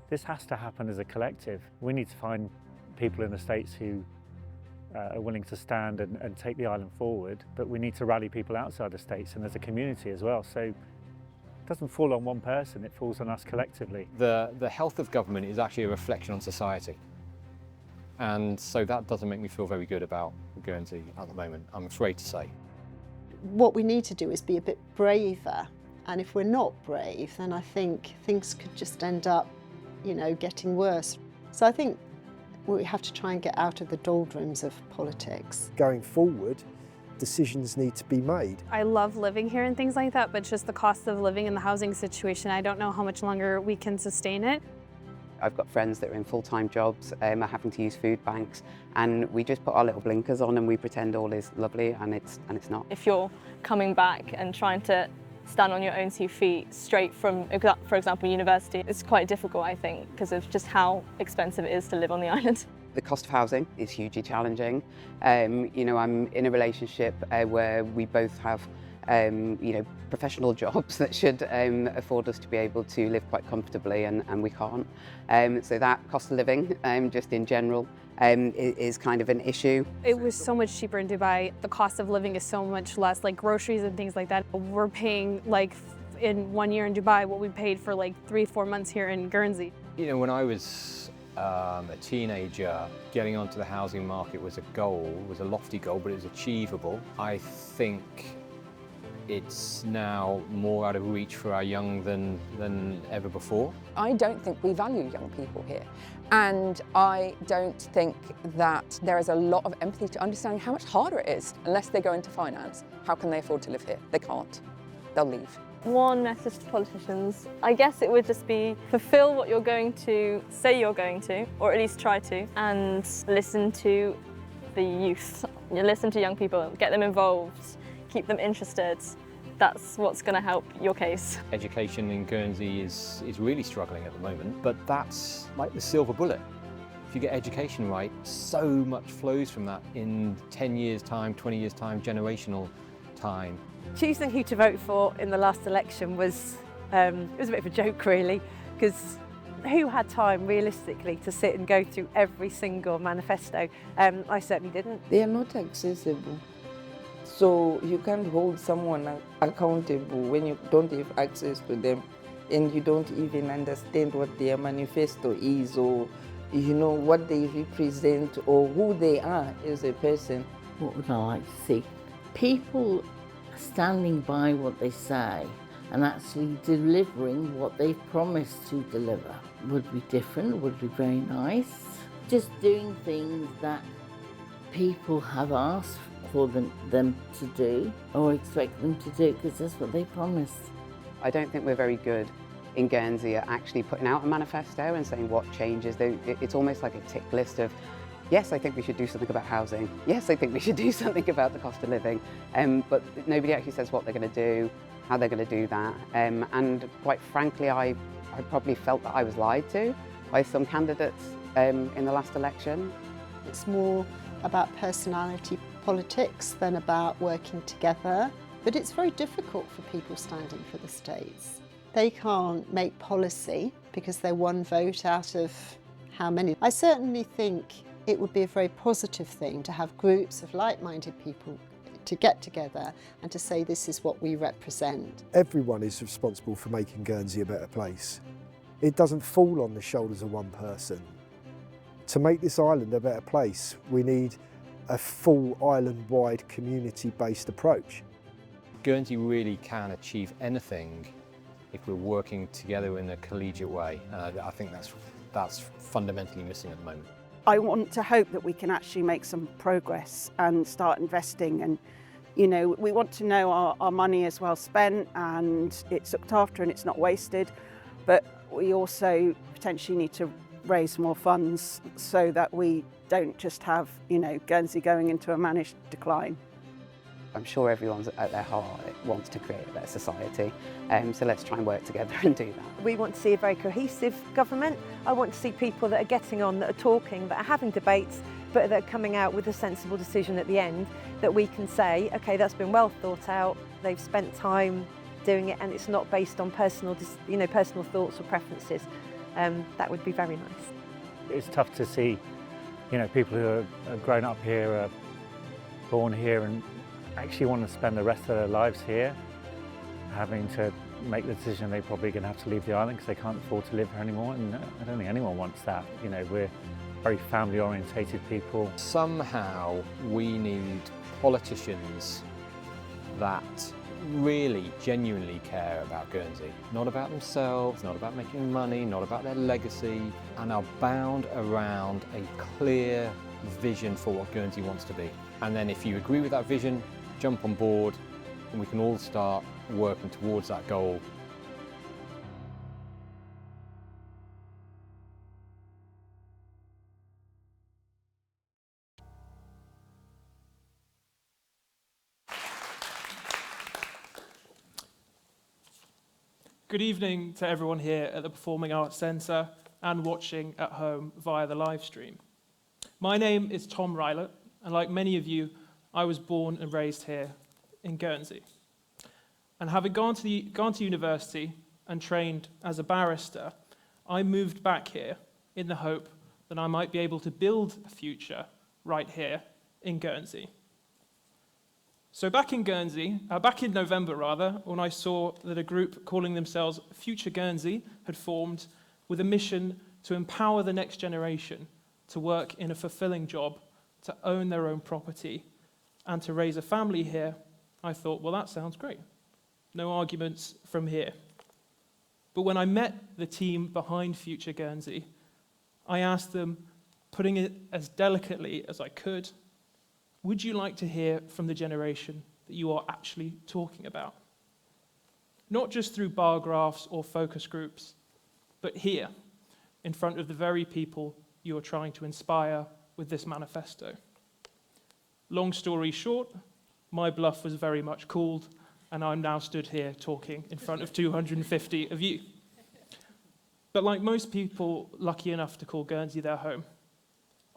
This has to happen as a collective. We need to find people in the States who are willing to stand and take the island forward, but we need to rally people outside the States and as a community as well. So it doesn't fall on one person, it falls on us collectively. The health of government is actually a reflection on society. And so that doesn't make me feel very good about Guernsey at the moment, I'm afraid to say. What we need to do is be a bit braver. And if we're not brave, then I think things could just end up, getting worse. So I think we have to try and get out of the doldrums of politics. Going forward, decisions need to be made. I love living here and things like that, but just the cost of living and the housing situation, I don't know how much longer we can sustain it. I've got friends that are in full-time jobs, are having to use food banks, and we just put our little blinkers on and we pretend all is lovely, and it's not. If you're coming back and trying to stand on your own 2 feet straight from, for example, university, it's quite difficult, I think, because of just how expensive it is to live on the island. The cost of housing is hugely challenging. I'm in a relationship where we both have professional jobs that should afford us to be able to live quite comfortably, and we can't. So that cost of living, just in general, is kind of an issue. It was so much cheaper in Dubai. The cost of living is so much less, like groceries and things like that. We're paying in 1 year in Dubai what we paid for 3-4 months here in Guernsey. When I was a teenager, getting onto the housing market was a lofty goal, but it was achievable. I think it's now more out of reach for our young than ever before. I don't think we value young people here, and I don't think that there is a lot of empathy to understanding how much harder it is. Unless they go into finance, how can they afford to live here? They can't. They'll leave. One message to politicians, I guess it would just be fulfill what you're going to say you're going to, or at least try to, and listen to the youth. Listen to young people, get them involved, keep them interested. That's what's going to help your case. Education in Guernsey is really struggling at the moment, but that's like the silver bullet. If you get education right, so much flows from that in 10 years' time, 20 years' time, generational time. Choosing who to vote for in the last election was a bit of a joke, really, because who had time realistically to sit and go through every single manifesto? I certainly didn't. They are not accessible. So you can't hold someone accountable when you don't have access to them and you don't even understand what their manifesto is, or what they represent, or who they are as a person. What would I like to see? People standing by what they say and actually delivering what they've promised to deliver. Would be different, would be very nice. Just doing things that people have asked for them to do or expect them to do, because that's what they promised. I don't think we're very good in Guernsey at actually putting out a manifesto and saying what changes. It's almost like a tick list of, yes, I think we should do something about housing. Yes, I think we should do something about the cost of living. But nobody actually says what they're going to do, how they're going to do that. And quite frankly, I probably felt that I was lied to by some candidates in the last election. It's more about personality politics than about working together. But it's very difficult for people standing for the States. They can't make policy because they're one vote out of how many. I certainly think it would be a very positive thing to have groups of like-minded people to get together and to say this is what we represent. Everyone is responsible for making Guernsey a better place. It doesn't fall on the shoulders of one person. To make this island a better place, we need a full island-wide community-based approach. Guernsey really can achieve anything if we're working together in a collegiate way. I think that's fundamentally missing at the moment. I want to hope that we can actually make some progress and start investing, and we want to know our money is well spent and it's looked after and it's not wasted, but we also potentially need to raise more funds so that we don't just have Guernsey going into a managed decline. I'm sure everyone's at their heart wants to create a better society, so let's try and work together and do that. We want to see a very cohesive government. I want to see people that are getting on, that are talking, that are having debates, but that are coming out with a sensible decision at the end that we can say, okay, that's been well thought out, they've spent time doing it, and it's not based on personal thoughts or preferences. that would be very nice. It's tough to see, you know, people who are grown up here, are born here and actually want to spend the rest of their lives here, having to make the decision they're probably going to have to leave the island because they can't afford to live here anymore. And I don't think anyone wants that. You know, we're very family orientated people. Somehow we need politicians that really genuinely care about Guernsey, not about themselves, not about making money, not about their legacy, and are bound around a clear vision for what Guernsey wants to be. And then if you agree with that vision, jump on board and we can all start working towards that goal. Good evening to everyone here at the Performing Arts Centre and watching at home via the live stream. My name is Tom Rylott, and like many of you, I was born and raised here in Guernsey. And having gone to university and trained as a barrister, I moved back here in the hope that I might be able to build a future right here in Guernsey. So back in November rather, when I saw that a group calling themselves Future Guernsey had formed with a mission to empower the next generation to work in a fulfilling job, to own their own property, and to raise a family here, I thought, well, that sounds great. No arguments from here. But when I met the team behind Future Guernsey, I asked them, putting it as delicately as I could, would you like to hear from the generation that you are actually talking about? Not just through bar graphs or focus groups, but here, in front of the very people you are trying to inspire with this manifesto. Long story short, my bluff was very much called, and I'm now stood here talking in front of 250 of you. But like most people lucky enough to call Guernsey their home,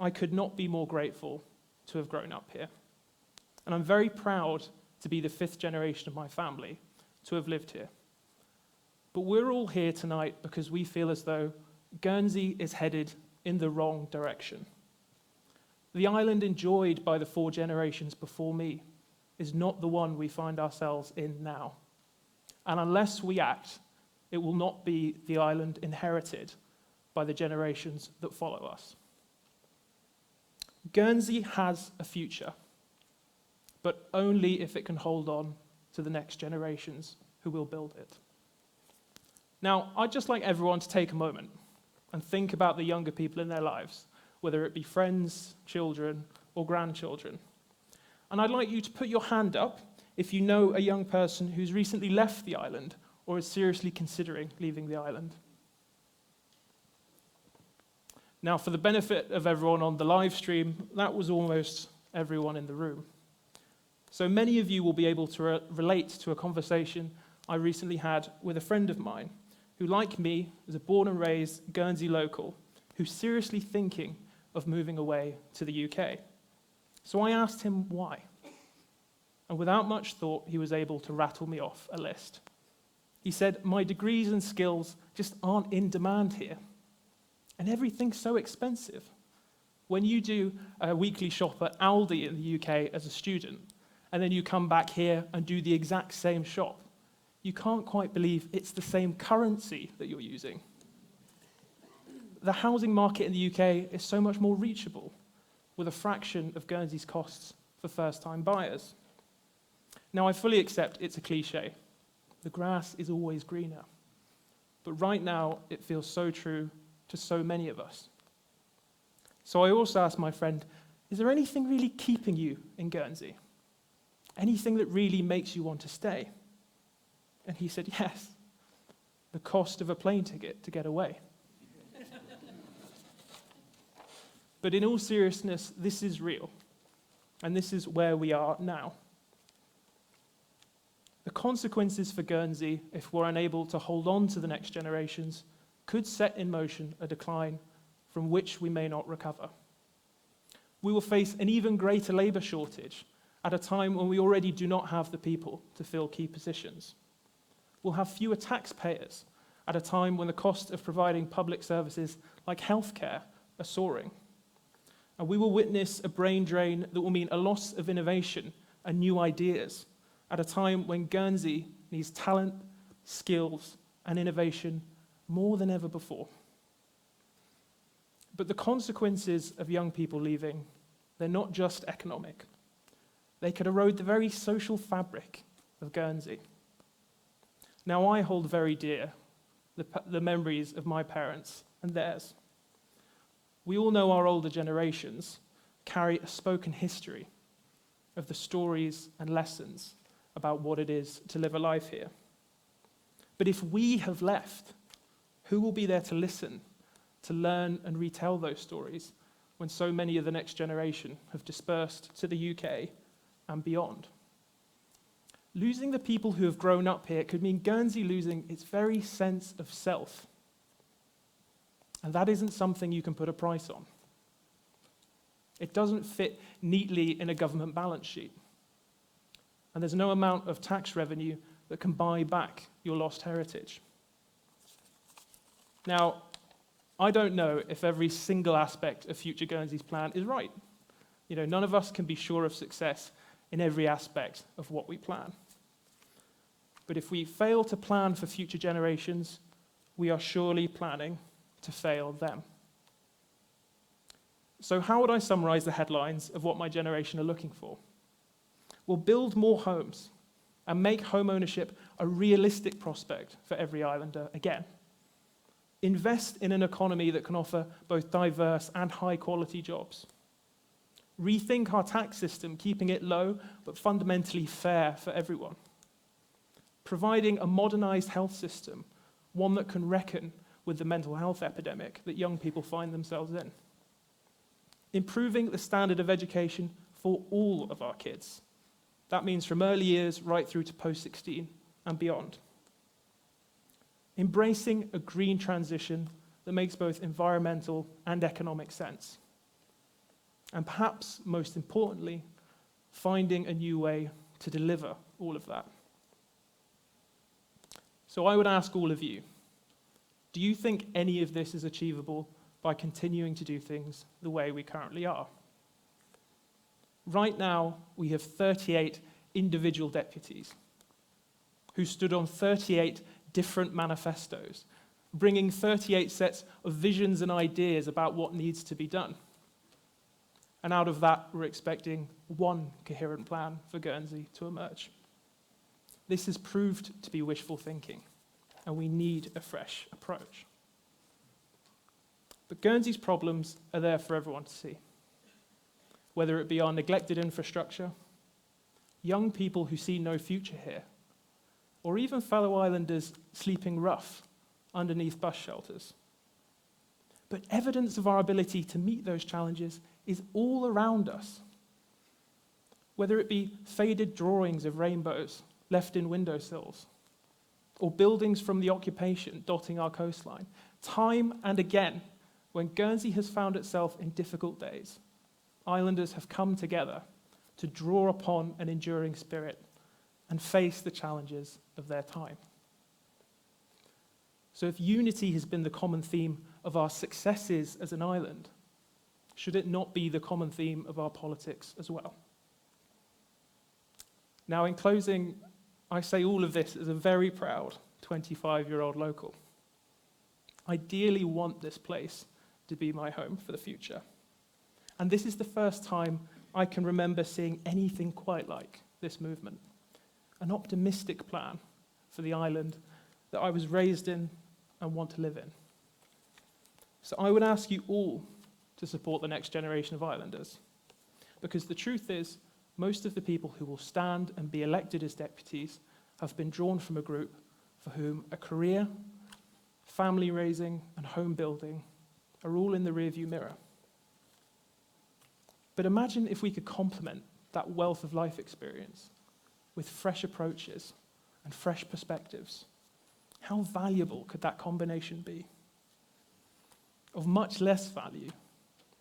I could not be more grateful to have grown up here. And I'm very proud to be the 5th generation of my family to have lived here. But we're all here tonight because we feel as though Guernsey is headed in the wrong direction. The island enjoyed by the 4 generations before me is not the one we find ourselves in now. And unless we act, it will not be the island inherited by the generations that follow us. Guernsey has a future, but only if it can hold on to the next generations who will build it. Now, I'd just like everyone to take a moment and think about the younger people in their lives, whether it be friends, children, or grandchildren. And I'd like you to put your hand up if you know a young person who's recently left the island or is seriously considering leaving the island. Now, for the benefit of everyone on the live stream, that was almost everyone in the room. So many of you will be able to relate to a conversation I recently had with a friend of mine who, like me, is a born and raised Guernsey local who's seriously thinking of moving away to the UK. So I asked him why. And without much thought, he was able to rattle me off a list. He said, my degrees and skills just aren't in demand here. And everything's so expensive. When you do a weekly shop at Aldi in the UK as a student, and then you come back here and do the exact same shop, you can't quite believe it's the same currency that you're using. The housing market in the UK is so much more reachable, with a fraction of Guernsey's costs for first-time buyers. Now, I fully accept it's a cliche. The grass is always greener. But right now, it feels so true to so many of us. So I also asked my friend, is there anything really keeping you in Guernsey? Anything that really makes you want to stay? And he said, yes, the cost of a plane ticket to get away. But in all seriousness, this is real. And this is where we are now. The consequences for Guernsey, if we're unable to hold on to the next generations, could set in motion a decline from which we may not recover. We will face an even greater labour shortage at a time when we already do not have the people to fill key positions. We'll have fewer taxpayers at a time when the cost of providing public services like healthcare are soaring. And we will witness a brain drain that will mean a loss of innovation and new ideas at a time when Guernsey needs talent, skills, and innovation more than ever before. But the consequences of young people leaving, they're not just economic. They could erode the very social fabric of Guernsey. Now, I hold very dear the memories of my parents and theirs. We all know our older generations carry a spoken history of the stories and lessons about what it is to live a life here. But if we have left, who will be there to listen, to learn and retell those stories when so many of the next generation have dispersed to the UK and beyond? Losing the people who have grown up here could mean Guernsey losing its very sense of self. And that isn't something you can put a price on. It doesn't fit neatly in a government balance sheet. And there's no amount of tax revenue that can buy back your lost heritage. Now, I don't know if every single aspect of Future Guernsey's plan is right. None of us can be sure of success in every aspect of what we plan. But if we fail to plan for future generations, we are surely planning to fail them. So how would I summarize the headlines of what my generation are looking for? We'll build more homes and make home ownership a realistic prospect for every islander again. Invest in an economy that can offer both diverse and high-quality jobs. Rethink our tax system, keeping it low but fundamentally fair for everyone. Providing a modernized health system, one that can reckon with the mental health epidemic that young people find themselves in. Improving the standard of education for all of our kids. That means from early years right through to post-16 and beyond. Embracing a green transition that makes both environmental and economic sense. And perhaps most importantly, finding a new way to deliver all of that. So I would ask all of you, do you think any of this is achievable by continuing to do things the way we currently are? Right now, we have 38 individual deputies who stood on 38 different manifestos, bringing 38 sets of visions and ideas about what needs to be done. And out of that, we're expecting one coherent plan for Guernsey to emerge. This has proved to be wishful thinking, and we need a fresh approach. But Guernsey's problems are there for everyone to see. Whether it be our neglected infrastructure, young people who see no future here, or even fellow islanders sleeping rough underneath bus shelters. But evidence of our ability to meet those challenges is all around us. Whether it be faded drawings of rainbows left in windowsills, or buildings from the occupation dotting our coastline, time and again, when Guernsey has found itself in difficult days, islanders have come together to draw upon an enduring spirit and face the challenges of their time. So if unity has been the common theme of our successes as an island, should it not be the common theme of our politics as well? Now, in closing, I say all of this as a very proud 25-year-old local. I dearly want this place to be my home for the future. And this is the first time I can remember seeing anything quite like this movement. An optimistic plan for the island that I was raised in and want to live in. So I would ask you all to support the next generation of islanders. Because the truth is, most of the people who will stand and be elected as deputies have been drawn from a group for whom a career, family raising, and home building are all in the rearview mirror. But imagine if we could complement that wealth of life experience with fresh approaches and fresh perspectives. How valuable could that combination be? Of much less value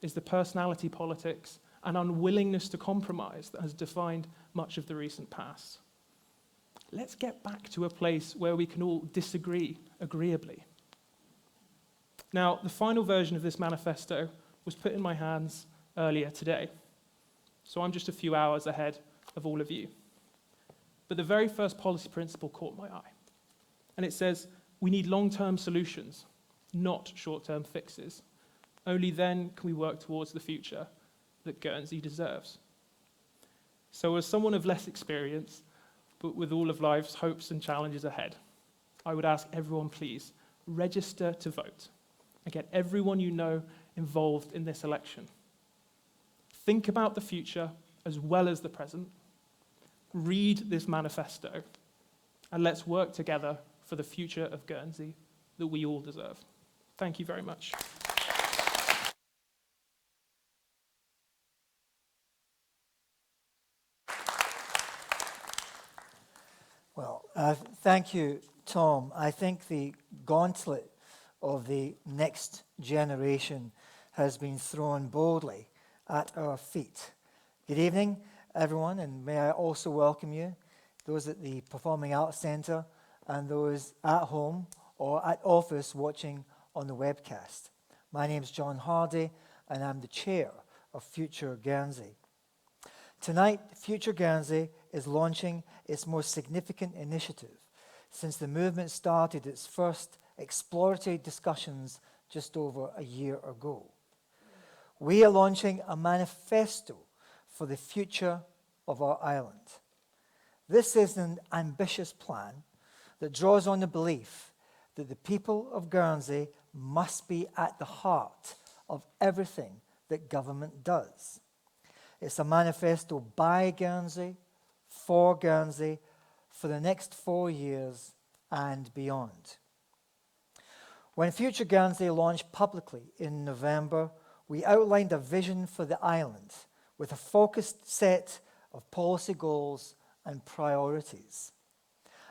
is the personality politics and unwillingness to compromise that has defined much of the recent past. let's get back to a place where we can all disagree agreeably. Now, the final version of this manifesto was put in my hands earlier today, so I'm just a few hours ahead of all of you. But the very first policy principle caught my eye, and it says, we need long-term solutions, not short-term fixes. Only then can we work towards the future that Guernsey deserves. So as someone of less experience, but with all of life's hopes and challenges ahead, I would ask everyone, please, register to vote and get everyone you know involved in this election. Think about the future as well as the present. Read this manifesto, and let's work together for the future of Guernsey that we all deserve. Thank you very much. Well, thank you, Tom. I think the gauntlet of the next generation has been thrown boldly at our feet. Good evening, everyone, and may I also welcome you, those at the Performing Arts Centre and those at home or at office watching on the webcast. My name is John Hardy, and I'm the chair of Future Guernsey. Tonight, Future Guernsey is launching its most significant initiative since the movement started its first exploratory discussions just over a year ago. We are launching a manifesto for the future of our island. This is an ambitious plan that draws on the belief that the people of Guernsey must be at the heart of everything that government does. It's a manifesto by Guernsey, for Guernsey, for the next 4 years and beyond. When Future Guernsey launched publicly in November, we outlined a vision for the island with a focused set of policy goals and priorities.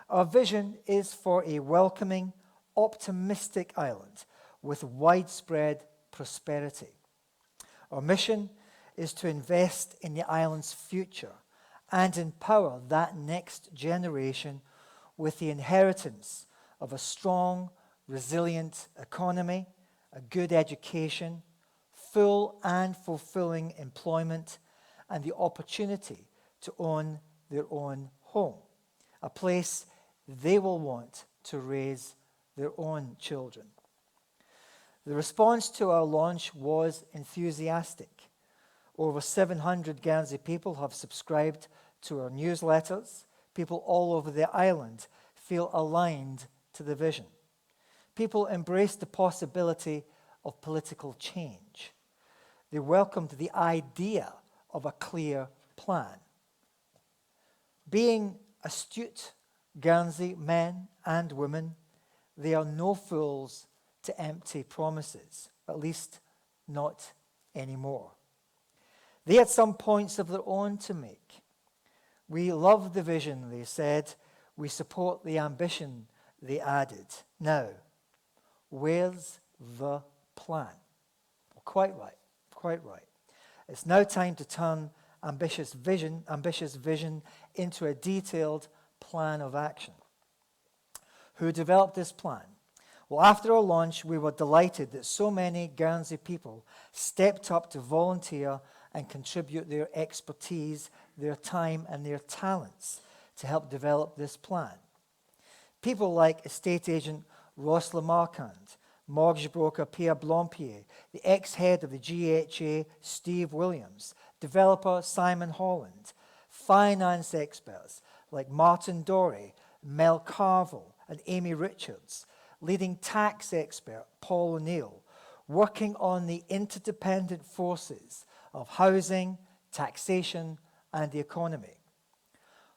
Our vision is for a welcoming, optimistic island with widespread prosperity. Our mission is to invest in the island's future and empower that next generation with the inheritance of a strong, resilient economy, a good education, full and fulfilling employment, and the opportunity to own their own home, a place they will want to raise their own children. The response to our launch was enthusiastic. Over 700 Guernsey people have subscribed to our newsletters. People all over the island feel aligned to the vision. People embraced the possibility of political change. They welcomed the idea of a clear plan. Being astute Guernsey men and women, they are no fools to empty promises, at least not anymore. They had some points of their own to make. We love the vision, they said. We support the ambition, they added. Now, where's the plan? Well, quite right, quite right. It's now time to turn ambitious vision into a detailed plan of action. Who developed this plan? Well, after our launch, we were delighted that so many Guernsey people stepped up to volunteer and contribute their expertise, their time, and their talents to help develop this plan. People like estate agent Ross Lamarcand, mortgage broker Pierre Blampied, the ex-head of the GHA, Steve Williams, developer Simon Holland, finance experts like Martin Dorey, Mel Carville, and Amy Richards, leading tax expert Paul O'Neill, working on the interdependent forces of housing, taxation, and the economy.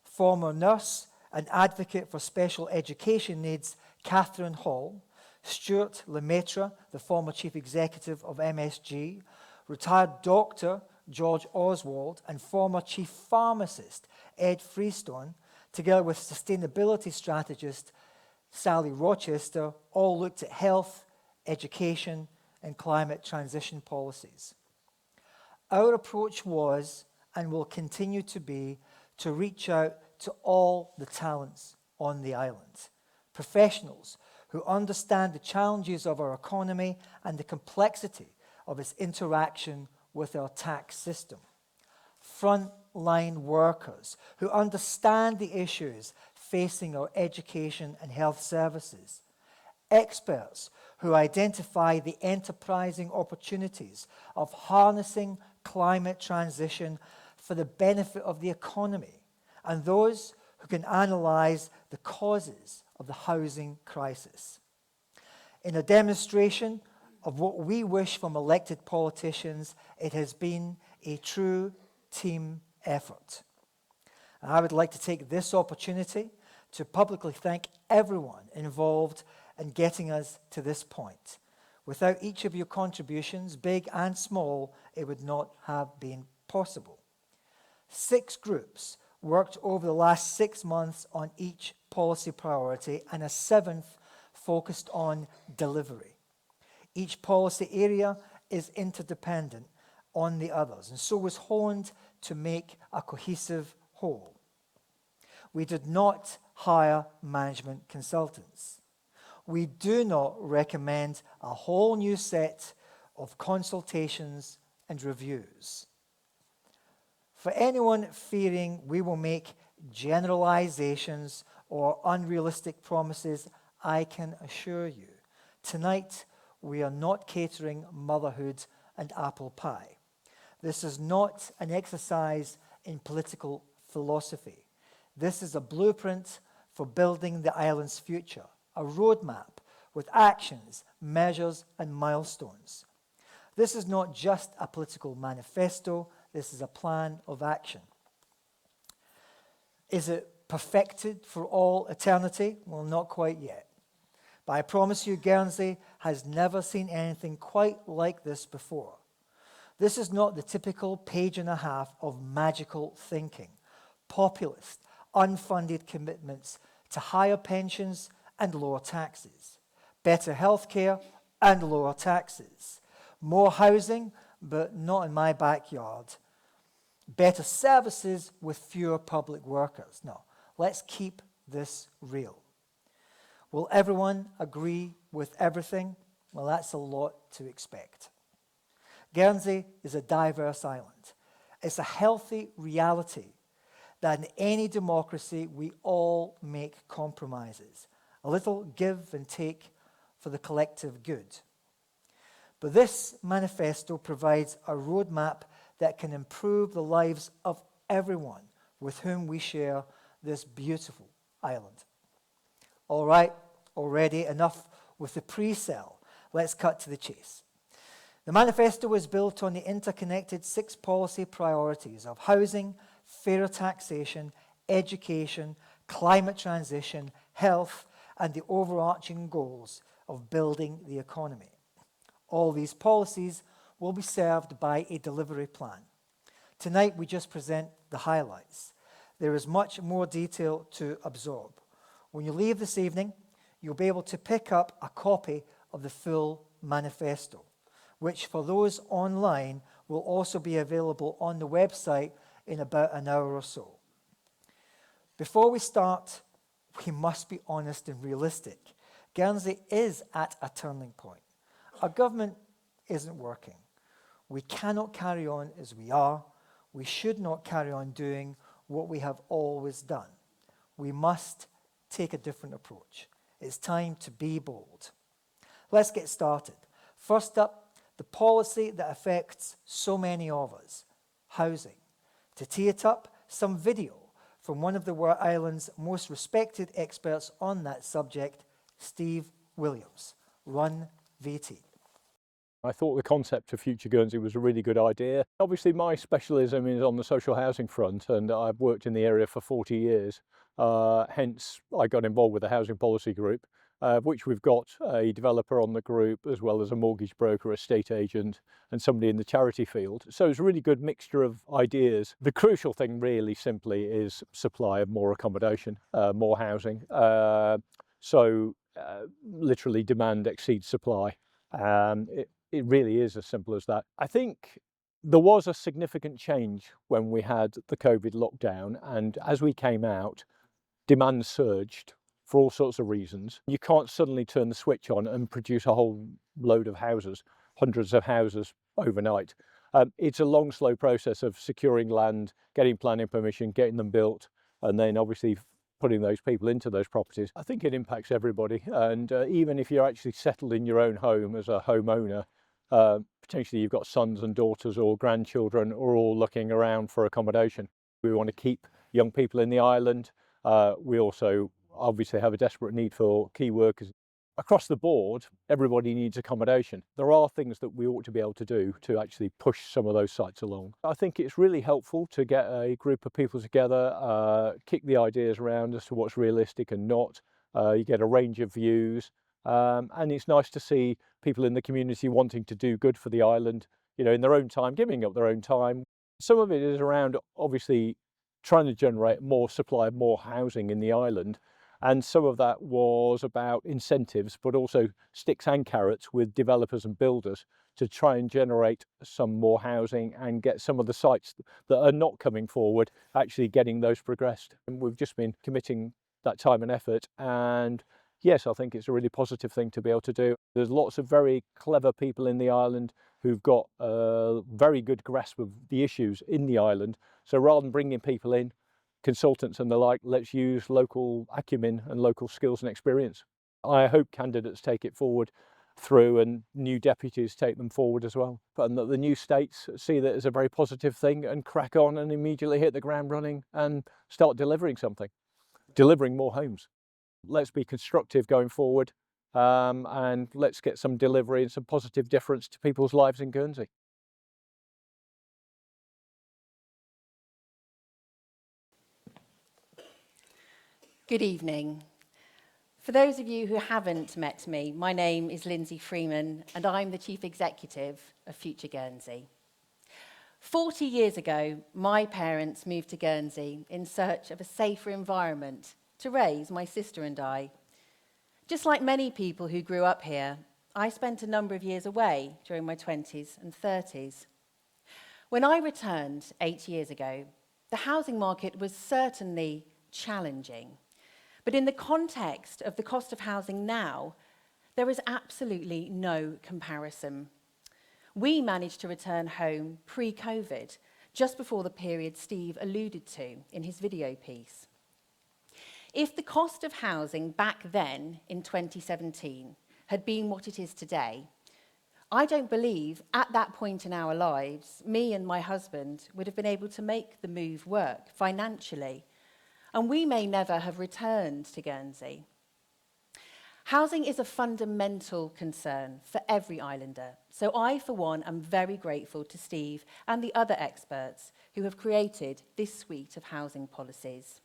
Former nurse and advocate for special education needs Catherine Hall, Stuart Lemaitre, the former chief executive of MSG, retired doctor George Oswald, and former chief pharmacist Ed Freestone, together with sustainability strategist Sally Rochester, all looked at health, education, and climate transition policies. Our approach was, and will continue to be, to reach out to all the talents on the island. Professionals who understand the challenges of our economy and the complexity of its interaction with our tax system. Frontline workers who understand the issues facing our education and health services. Experts who identify the enterprising opportunities of harnessing climate transition for the benefit of the economy, and those who can analyse the causes of the housing crisis. In a demonstration of what we wish from elected politicians, it has been a true team effort. And I would like to take this opportunity to publicly thank everyone involved in getting us to this point. Without each of your contributions, big and small, it would not have been possible. 6 groups worked over the last 6 months on each policy priority, and a 7th focused on delivery. Each policy area is interdependent on the others, and so was honed to make a cohesive whole. We did not hire management consultants. We do not recommend a whole new set of consultations and reviews. For anyone fearing we will make generalizations or unrealistic promises, I can assure you, tonight we are not catering motherhood and apple pie. This is not an exercise in political philosophy. This is a blueprint for building the island's future, a roadmap with actions, measures, and milestones. This is not just a political manifesto, this is a plan of action. Is it perfected for all eternity? Well, not quite yet. But I promise you, Guernsey has never seen anything quite like this before. This is not the typical page and a half of magical thinking, populist, unfunded commitments to higher pensions and lower taxes, better healthcare and lower taxes, more housing, but not in my backyard, better services with fewer public workers. No, let's keep this real. Will everyone agree with everything? Well, that's a lot to expect. Guernsey is a diverse island. It's a healthy reality that in any democracy we all make compromises, a little give and take for the collective good. But this manifesto provides a roadmap that can improve the lives of everyone with whom we share this beautiful island. All right, already enough with the pre-sell. Let's cut to the chase. The manifesto was built on the interconnected 6 policy priorities of housing, fairer taxation, education, climate transition, health, and the overarching goals of building the economy. All these policies will be served by a delivery plan. Tonight we just present the highlights. There is much more detail to absorb. When you leave this evening, you'll be able to pick up a copy of the full manifesto, which for those online will also be available on the website in about an hour or so. Before we start, we must be honest and realistic. Guernsey is at a turning point. Our government isn't working. We cannot carry on as we are. We should not carry on doing what we have always done. We must take a different approach. It's time to be bold. Let's get started. First up, the policy that affects so many of us, housing. To tee it up, some video from one of the island's most respected experts on that subject, Steve Williams. Run VT. I thought the concept of Future Guernsey was a really good idea. Obviously my specialism is on the social housing front, and I've worked in the area for 40 years. Hence I got involved with the housing policy group, which we've got a developer on the group as well as a mortgage broker, estate agent and somebody in the charity field. So it's a really good mixture of ideas. The crucial thing really simply is supply of more accommodation, more housing. Literally demand exceeds supply. It really is as simple as that. I think There was a significant change when we had the COVID lockdown, and as we came out, demand surged for all sorts of reasons. You can't suddenly turn the switch on and produce a whole load of houses, hundreds of houses overnight. It's a long, slow process of securing land, getting planning permission, getting them built, and then obviously putting those people into those properties. I think it impacts everybody, and even if you're actually settled in your own home as a homeowner, potentially you've got sons and daughters or grandchildren or all looking around for accommodation. We want to keep young people in the island. We also obviously have a desperate need for key workers. Across the board, everybody needs accommodation. There are things that we ought to be able to do to actually push some of those sites along. I think it's really helpful to get a group of people together, kick the ideas around as to what's realistic and not. You get a range of views, and it's nice to see people in the community wanting to do good for the island, you know, in their own time, giving up their own time. Some of it is around obviously trying to generate more supply of more housing in the island. And some of that was about incentives, but also sticks and carrots with developers and builders to try and generate some more housing and get some of the sites that are not coming forward, actually getting those progressed. And we've just been committing that time and effort. And yes, I think it's a really positive thing to be able to do. There's lots of very clever people in the island who've got a very good grasp of the issues in the island. So rather than bringing people in, consultants and the like, let's use local acumen and local skills and experience. I hope candidates take it forward through and new deputies take them forward as well. And that the new states see that as a very positive thing and crack on and immediately hit the ground running and start delivering something, delivering more homes. Let's be constructive going forward, and let's get some delivery and some positive difference to people's lives in Guernsey. Good evening. For those of you who haven't met me, my name is Lindsay Freeman and I'm the Chief Executive of Future Guernsey. 40 years ago, my parents moved to Guernsey in search of a safer environment to raise my sister and I. Just like many people who grew up here, I spent a number of years away during my 20s and 30s. When I returned 8 years ago, the housing market was certainly challenging. But in the context of the cost of housing now, there is absolutely no comparison. We managed to return home pre-COVID, just before the period Steve alluded to in his video piece. If the cost of housing back then, in 2017, had been what it is today, I don't believe at that point in our lives, me and my husband would have been able to make the move work financially, and we may never have returned to Guernsey. Housing is a fundamental concern for every islander, so I, for one, am very grateful to Steve and the other experts who have created this suite of housing policies.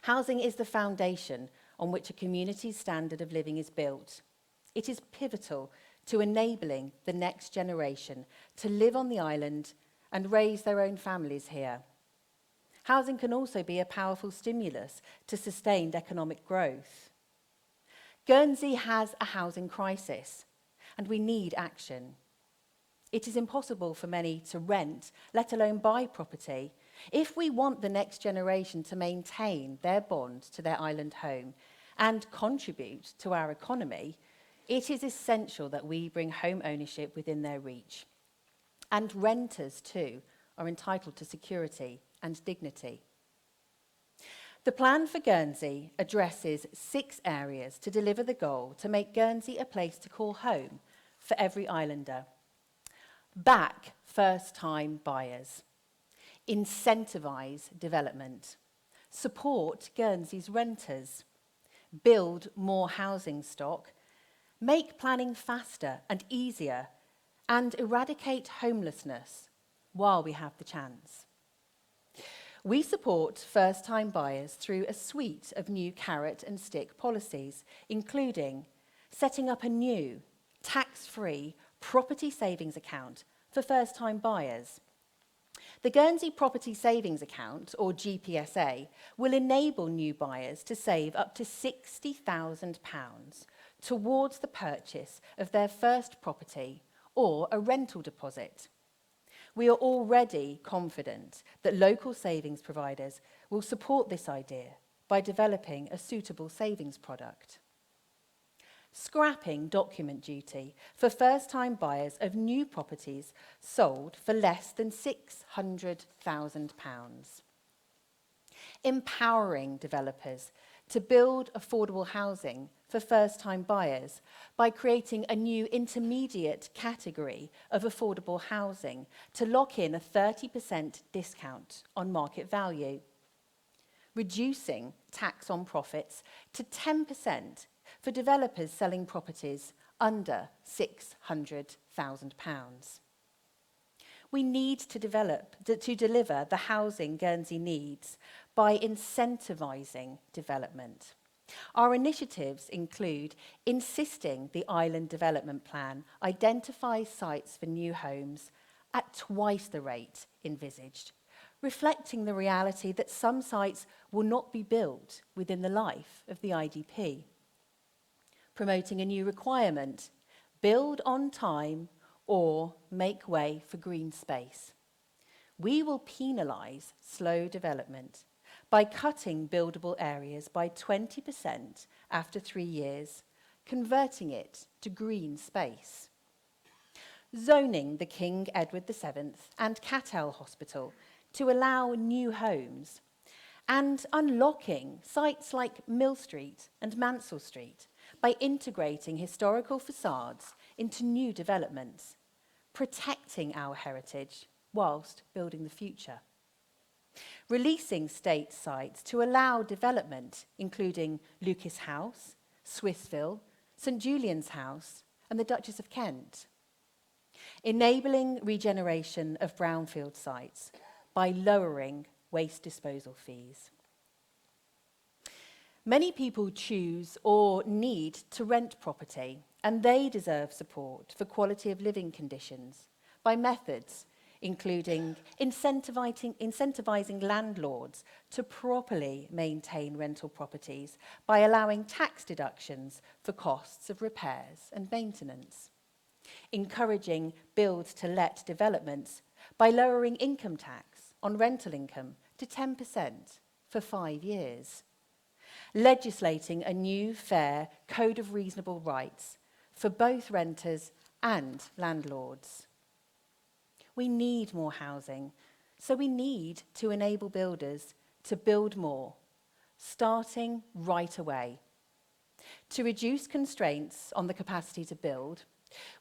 Housing is the foundation on which a community's standard of living is built. It is pivotal to enabling the next generation to live on the island and raise their own families here. Housing can also be a powerful stimulus to sustained economic growth. Guernsey has a housing crisis, and we need action. It is impossible for many to rent, let alone buy property. If we want the next generation to maintain their bond to their island home and contribute to our economy, it is essential that we bring home ownership within their reach. And renters, too, are entitled to security and dignity. The plan for Guernsey addresses 6 areas to deliver the goal to make Guernsey a place to call home for every islander. Back first-time buyers. Incentivise development. Support Guernsey's renters. Build more housing stock. Make planning faster and easier. And eradicate homelessness while we have the chance. We support first-time buyers through a suite of new carrot and stick policies, including setting up a new tax-free property savings account for first-time buyers. The Guernsey Property Savings Account, or GPSA, will enable new buyers to save up to £60,000 towards the purchase of their first property or a rental deposit. We are already confident that local savings providers will support this idea by developing a suitable savings product. Scrapping document duty for first-time buyers of new properties sold for less than £600,000. Empowering developers to build affordable housing for first-time buyers by creating a new intermediate category of affordable housing to lock in a 30% discount on market value. Reducing tax on profits to 10% for developers selling properties under £600,000. We need to deliver the housing Guernsey needs by incentivising development. Our initiatives include insisting the Island Development Plan identifies sites for new homes at twice the rate envisaged, reflecting the reality that some sites will not be built within the life of the IDP. Promoting a new requirement, build on time or make way for green space. We will penalise slow development by cutting buildable areas by 20% after 3 years, converting it to green space. Zoning the King Edward VII and Cattell Hospital to allow new homes, and unlocking sites like Mill Street and Mansell Street by integrating historical facades into new developments, protecting our heritage whilst building the future. Releasing state sites to allow development, including Lucas House, Swissville, St Julian's House, and the Duchess of Kent. Enabling regeneration of brownfield sites by lowering waste disposal fees. Many people choose or need to rent property, and they deserve support for quality of living conditions by methods including incentivising landlords to properly maintain rental properties by allowing tax deductions for costs of repairs and maintenance. Encouraging build-to-let developments by lowering income tax on rental income to 10% for 5 years. Legislating a new fair code of reasonable rights for both renters and landlords. We need more housing, so we need to enable builders to build more, starting right away. To reduce constraints on the capacity to build,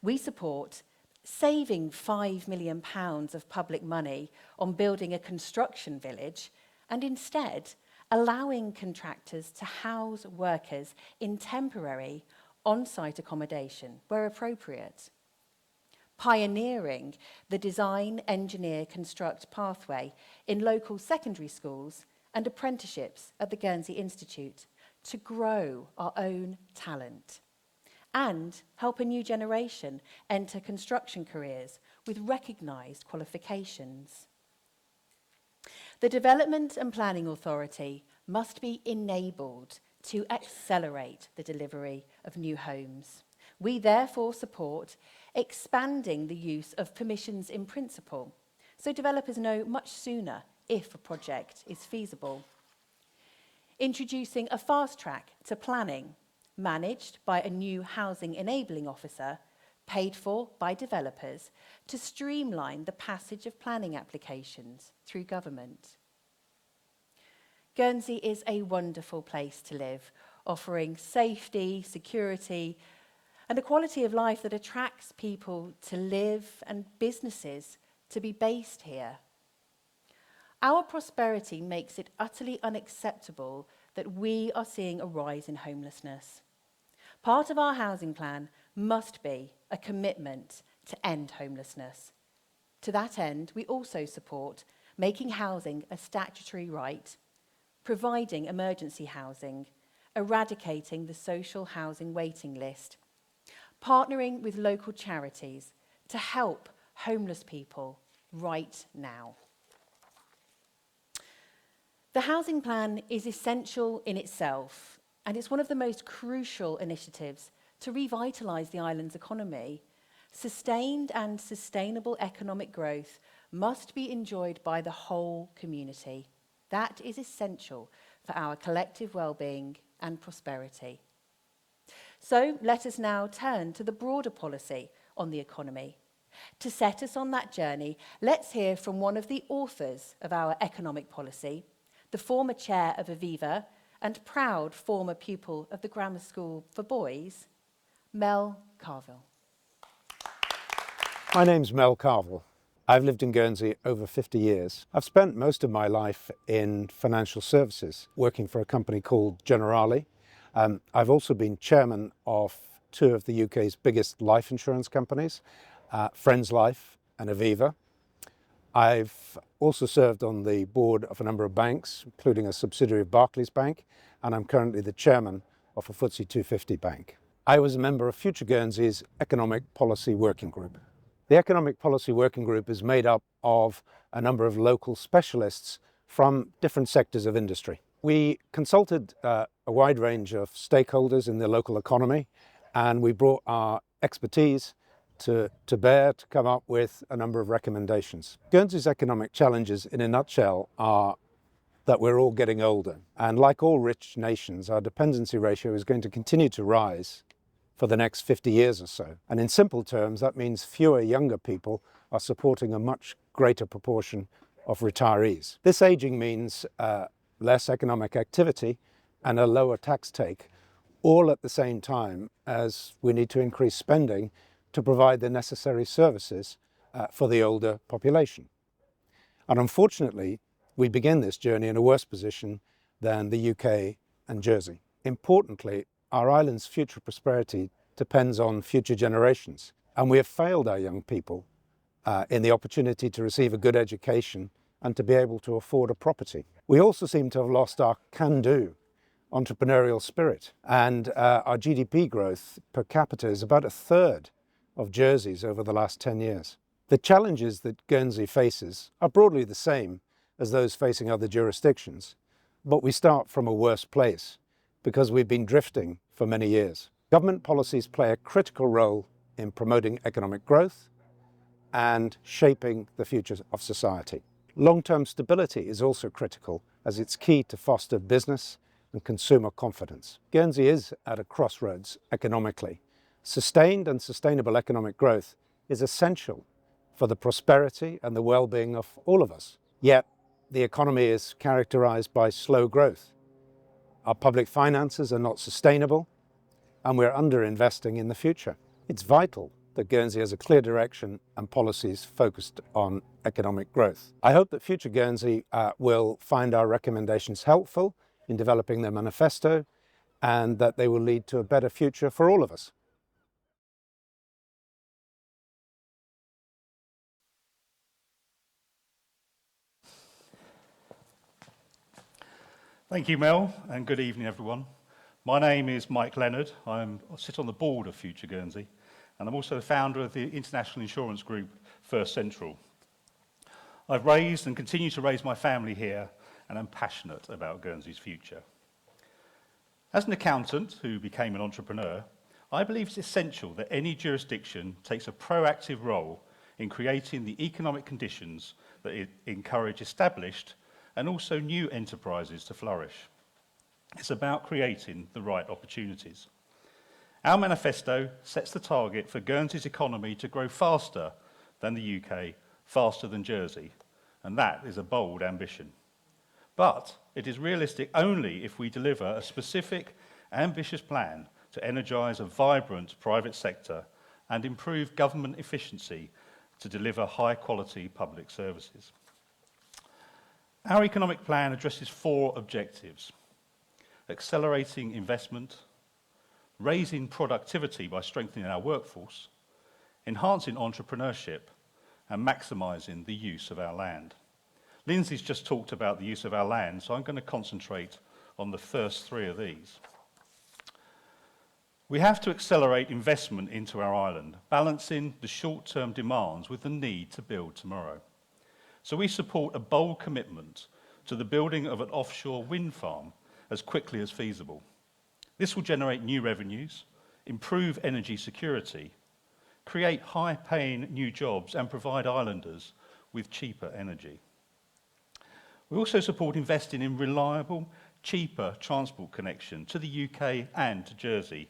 we support saving £5 million of public money on building a construction village and instead allowing contractors to house workers in temporary on-site accommodation where appropriate. Pioneering the design, engineer, construct pathway in local secondary schools and apprenticeships at the Guernsey Institute to grow our own talent and help a new generation enter construction careers with recognised qualifications. The Development and Planning Authority must be enabled to accelerate the delivery of new homes. We therefore support expanding the use of permissions in principle, so developers know much sooner if a project is feasible. Introducing a fast track to planning, managed by a new housing enabling officer, paid for by developers, to streamline the passage of planning applications through government. Guernsey is a wonderful place to live, offering safety, security, and a quality of life that attracts people to live and businesses to be based here. Our prosperity makes it utterly unacceptable that we are seeing a rise in homelessness. Part of our housing plan must be a commitment to end homelessness. To that end, we also support making housing a statutory right, providing emergency housing, eradicating the social housing waiting list, partnering with local charities to help homeless people right now. The housing plan is essential in itself, and it's one of the most crucial initiatives to revitalise the island's economy. Sustained and sustainable economic growth must be enjoyed by the whole community. That is essential for our collective well-being and prosperity. So let us now turn to the broader policy on the economy. To set us on that journey, let's hear from one of the authors of our economic policy, the former chair of Aviva and proud former pupil of the Grammar School for Boys, Mel Carville. My name's Mel Carville. I've lived in Guernsey over 50 years. I've spent most of my life in financial services, working for a company called Generali. I've also been chairman of two of the UK's biggest life insurance companies, Friends Life and Aviva. I've also served on the board of a number of banks, including a subsidiary of Barclays Bank, and I'm currently the chairman of a FTSE 250 bank. I was a member of Future Guernsey's Economic Policy Working Group. The Economic Policy Working Group is made up of a number of local specialists from different sectors of industry. We consulted a wide range of stakeholders in the local economy, and we brought our expertise to bear to come up with a number of recommendations. Guernsey's economic challenges in a nutshell are that we're all getting older, and like all rich nations, our dependency ratio is going to continue to rise for the next 50 years or so. And in simple terms, that means fewer younger people are supporting a much greater proportion of retirees. This aging means less economic activity and a lower tax take, all at the same time as we need to increase spending to provide the necessary services for the older population. And unfortunately, we begin this journey in a worse position than the UK and Jersey. Importantly, our island's future prosperity depends on future generations, and we have failed our young people in the opportunity to receive a good education and to be able to afford a property. We also seem to have lost our can-do entrepreneurial spirit, and our GDP growth per capita is about a third of Jersey's over the last 10 years. The challenges that Guernsey faces are broadly the same as those facing other jurisdictions, but we start from a worse place because we've been drifting for many years. Government policies play a critical role in promoting economic growth and shaping the future of society. Long-term stability is also critical as it's key to foster business and consumer confidence. Guernsey is at a crossroads economically. Sustained and sustainable economic growth is essential for the prosperity and the well-being of all of us. Yet, the economy is characterized by slow growth. Our public finances are not sustainable, and we're underinvesting in the future. It's vital that Guernsey has a clear direction and policies focused on economic growth. I hope that Future Guernsey will find our recommendations helpful in developing their manifesto, and that they will lead to a better future for all of us. Thank you, Mel, and good evening, everyone. My name is Mike Leonard. I sit on the board of Future Guernsey, and I'm also the founder of the international insurance group First Central. I've raised and continue to raise my family here, and I'm passionate about Guernsey's future. As an accountant who became an entrepreneur, I believe it's essential that any jurisdiction takes a proactive role in creating the economic conditions that encourage established and also new enterprises to flourish. It's about creating the right opportunities. Our manifesto sets the target for Guernsey's economy to grow faster than the UK, faster than Jersey, and that is a bold ambition. But it is realistic only if we deliver a specific, ambitious plan to energise a vibrant private sector and improve government efficiency to deliver high-quality public services. Our economic plan addresses 4 objectives: accelerating investment, raising productivity by strengthening our workforce, enhancing entrepreneurship, and maximising the use of our land. Lindsay's just talked about the use of our land, so I'm going to concentrate on the first 3 of these. We have to accelerate investment into our island, balancing the short-term demands with the need to build tomorrow. So we support a bold commitment to the building of an offshore wind farm as quickly as feasible. This will generate new revenues, improve energy security, create high-paying new jobs, and provide islanders with cheaper energy. We also support investing in reliable, cheaper transport connection to the UK and to Jersey,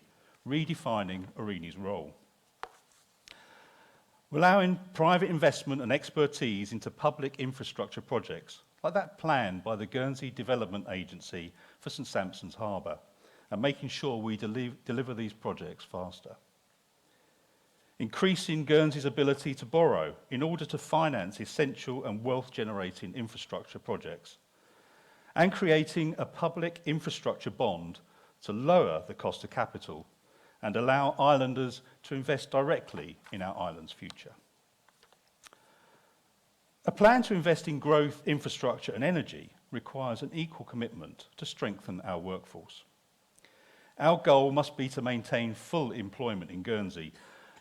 redefining Aurigny's role. We're allowing private investment and expertise into public infrastructure projects, like that planned by the Guernsey Development Agency for St Sampson's Harbour, and making sure we deliver these projects faster. Increasing Guernsey's ability to borrow in order to finance essential and wealth-generating infrastructure projects, and creating a public infrastructure bond to lower the cost of capital and allow islanders to invest directly in our island's future. A plan to invest in growth, infrastructure and energy requires an equal commitment to strengthen our workforce. Our goal must be to maintain full employment in Guernsey,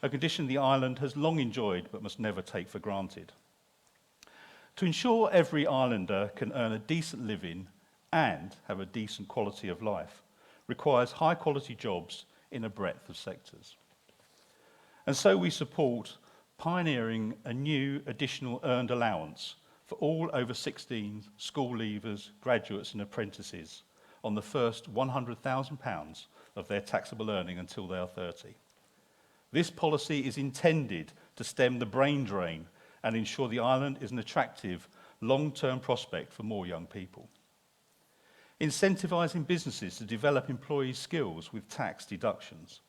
a condition the island has long enjoyed but must never take for granted. To ensure every islander can earn a decent living and have a decent quality of life requires high-quality jobs in a breadth of sectors. And so we support pioneering a new additional earned allowance for all over 16 school leavers, graduates and apprentices on the first £100,000 of their taxable earning until they are 30. This policy is intended to stem the brain drain and ensure the island is an attractive, long-term prospect for more young people. Incentivising businesses to develop employees' skills with tax deductions.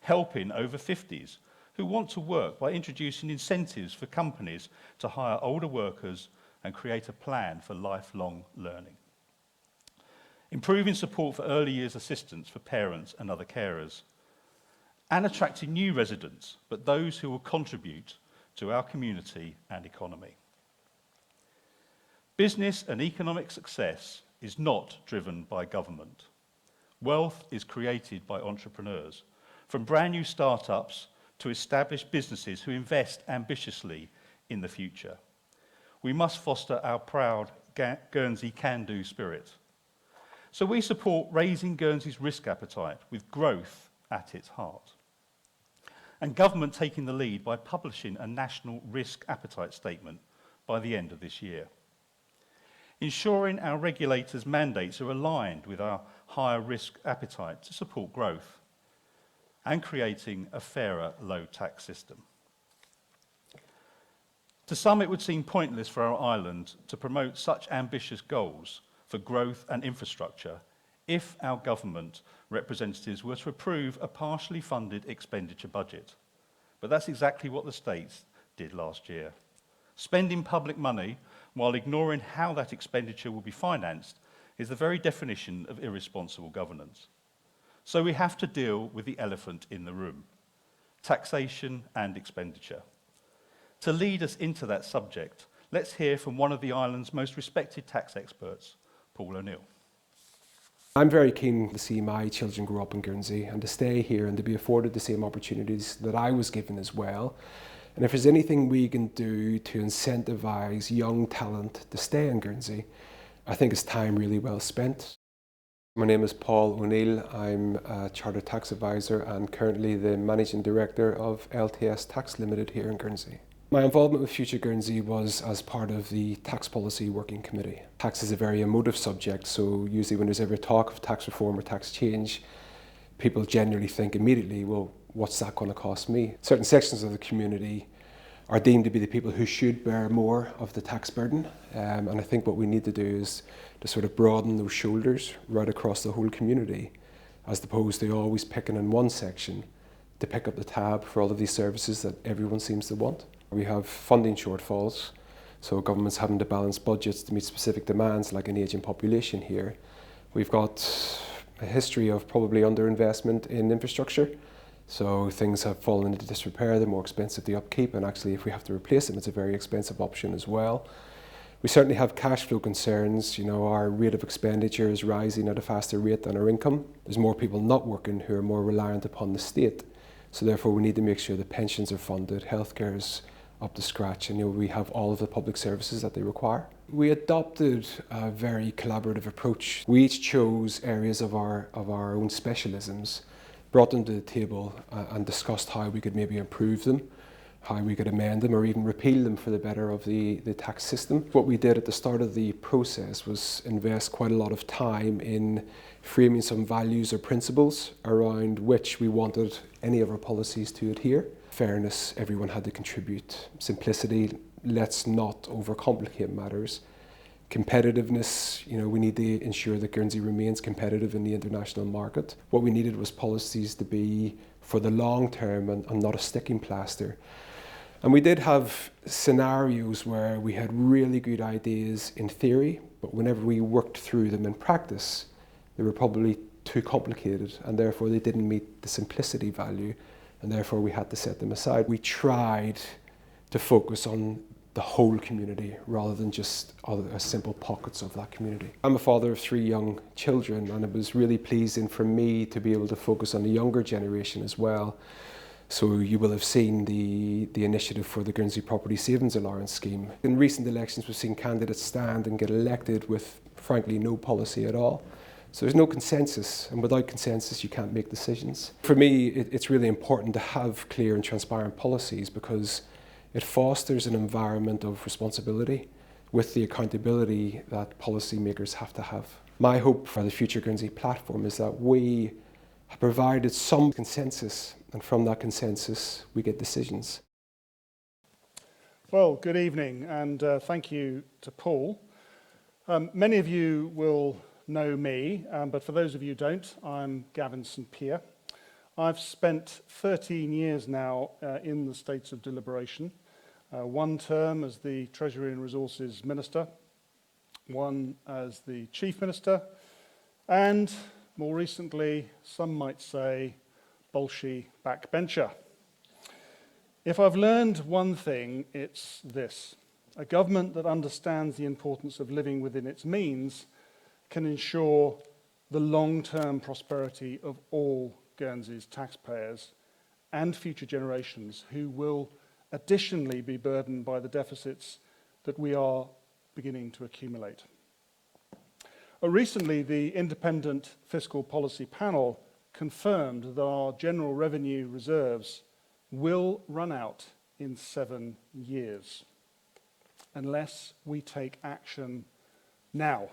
Helping over 50s who want to work by introducing incentives for companies to hire older workers and create a plan for lifelong learning. Improving support for early years assistance for parents and other carers. And attracting new residents, but those who will contribute to our community and economy. Business and economic success is not driven by government. Wealth is created by entrepreneurs, from brand new startups to established businesses who invest ambitiously in the future. We must foster our proud Guernsey can-do spirit. So we support raising Guernsey's risk appetite with growth at its heart. And government taking the lead by publishing a national risk appetite statement by the end of this year. Ensuring our regulators' mandates are aligned with our higher risk appetite to support growth, and creating a fairer low-tax system. To some, it would seem pointless for our island to promote such ambitious goals for growth and infrastructure if our government representatives were to approve a partially funded expenditure budget. But that's exactly what the states did last year. Spending public money while ignoring how that expenditure will be financed is the very definition of irresponsible governance. So we have to deal with the elephant in the room, taxation and expenditure. To lead us into that subject, let's hear from one of the island's most respected tax experts, Paul O'Neill. I'm very keen to see my children grow up in Guernsey and to stay here and to be afforded the same opportunities that I was given as well. And if there's anything we can do to incentivise young talent to stay in Guernsey, I think it's time really well spent. My name is Paul O'Neill. I'm a Chartered Tax Advisor and currently the Managing Director of LTS Tax Limited here in Guernsey. My involvement with Future Guernsey was as part of the Tax Policy Working Committee. Tax is a very emotive subject, so usually when there's ever talk of tax reform or tax change, people generally think immediately, well, what's that going to cost me? Certain sections of the community are deemed to be the people who should bear more of the tax burden, and I think what we need to do is to sort of broaden those shoulders right across the whole community, as opposed to always picking in one section to pick up the tab for all of these services that everyone seems to want. We have funding shortfalls, so government's having to balance budgets to meet specific demands like an ageing population here. We've got a history of probably underinvestment in infrastructure, so things have fallen into disrepair, they're more expensive to upkeep, and actually if we have to replace them, it's a very expensive option as well. We certainly have cash flow concerns. You know, our rate of expenditure is rising at a faster rate than our income. There's more people not working who are more reliant upon the state, so therefore we need to make sure the pensions are funded, healthcare is up to scratch, and we have all of the public services that they require. We adopted a very collaborative approach. We each chose areas of our own specialisms, brought them to the table and discussed how we could maybe improve them. how we could amend them or even repeal them for the better of the tax system. What we did at the start of the process was invest quite a lot of time in framing some values or principles around which we wanted any of our policies to adhere. Fairness, everyone had to contribute. Simplicity, let's not overcomplicate matters. Competitiveness, we need to ensure that Guernsey remains competitive in the international market. What we needed was policies to be for the long term and not a sticking plaster. And we did have scenarios where we had really good ideas in theory, but whenever we worked through them in practice, they were probably too complicated and therefore they didn't meet the simplicity value and therefore we had to set them aside. We tried to focus on the whole community rather than just simple pockets of that community. I'm a father of 3 young children and it was really pleasing for me to be able to focus on the younger generation as well. So you will have seen the initiative for the Guernsey Property Savings Allowance Scheme. In recent elections we've seen candidates stand and get elected with frankly no policy at all. So there's no consensus, and without consensus you can't make decisions. For me it's really important to have clear and transparent policies because it fosters an environment of responsibility with the accountability that policymakers have to have. My hope for the Future Guernsey platform is that we have provided some consensus and from that consensus we get decisions. Well, good evening and thank you to Paul. Many of you will know me, but for those of you who don't, I'm Gavin St Pierre. I've spent 13 years now in the States of Deliberation, 1 term as the Treasury and Resources Minister, 1 as the Chief Minister, and more recently, some might say, Bolshe backbencher. If I've learned one thing, it's this. A government that understands the importance of living within its means can ensure the long-term prosperity of all Guernsey's taxpayers and future generations who will additionally be burdened by the deficits that we are beginning to accumulate. Recently, the Independent Fiscal Policy Panel confirmed that our general revenue reserves will run out in 7 years unless we take action now.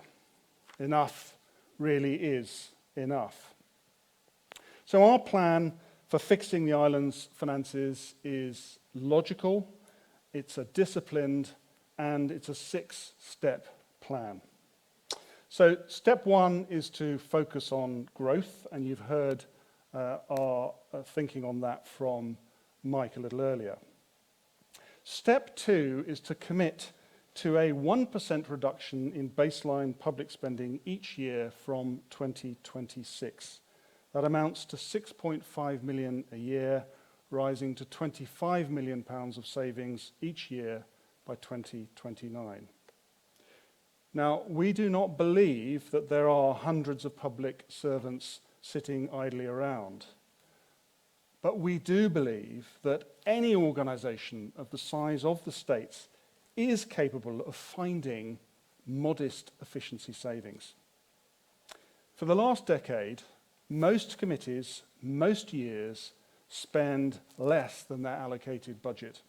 Enough really is enough. So our plan for fixing the island's finances is logical, it's a disciplined, and it's a 6-step plan. So step 1 is to focus on growth, and you've heard our thinking on that from Mike a little earlier. Step 2 is to commit to a 1% reduction in baseline public spending each year from 2026. That amounts to £6.5 million a year, rising to £25 million of savings each year by 2029. Now, we do not believe that there are hundreds of public servants sitting idly around, but we do believe that any organisation of the size of the states is capable of finding modest efficiency savings. For the last decade, most committees, most years, spend less than their allocated budget.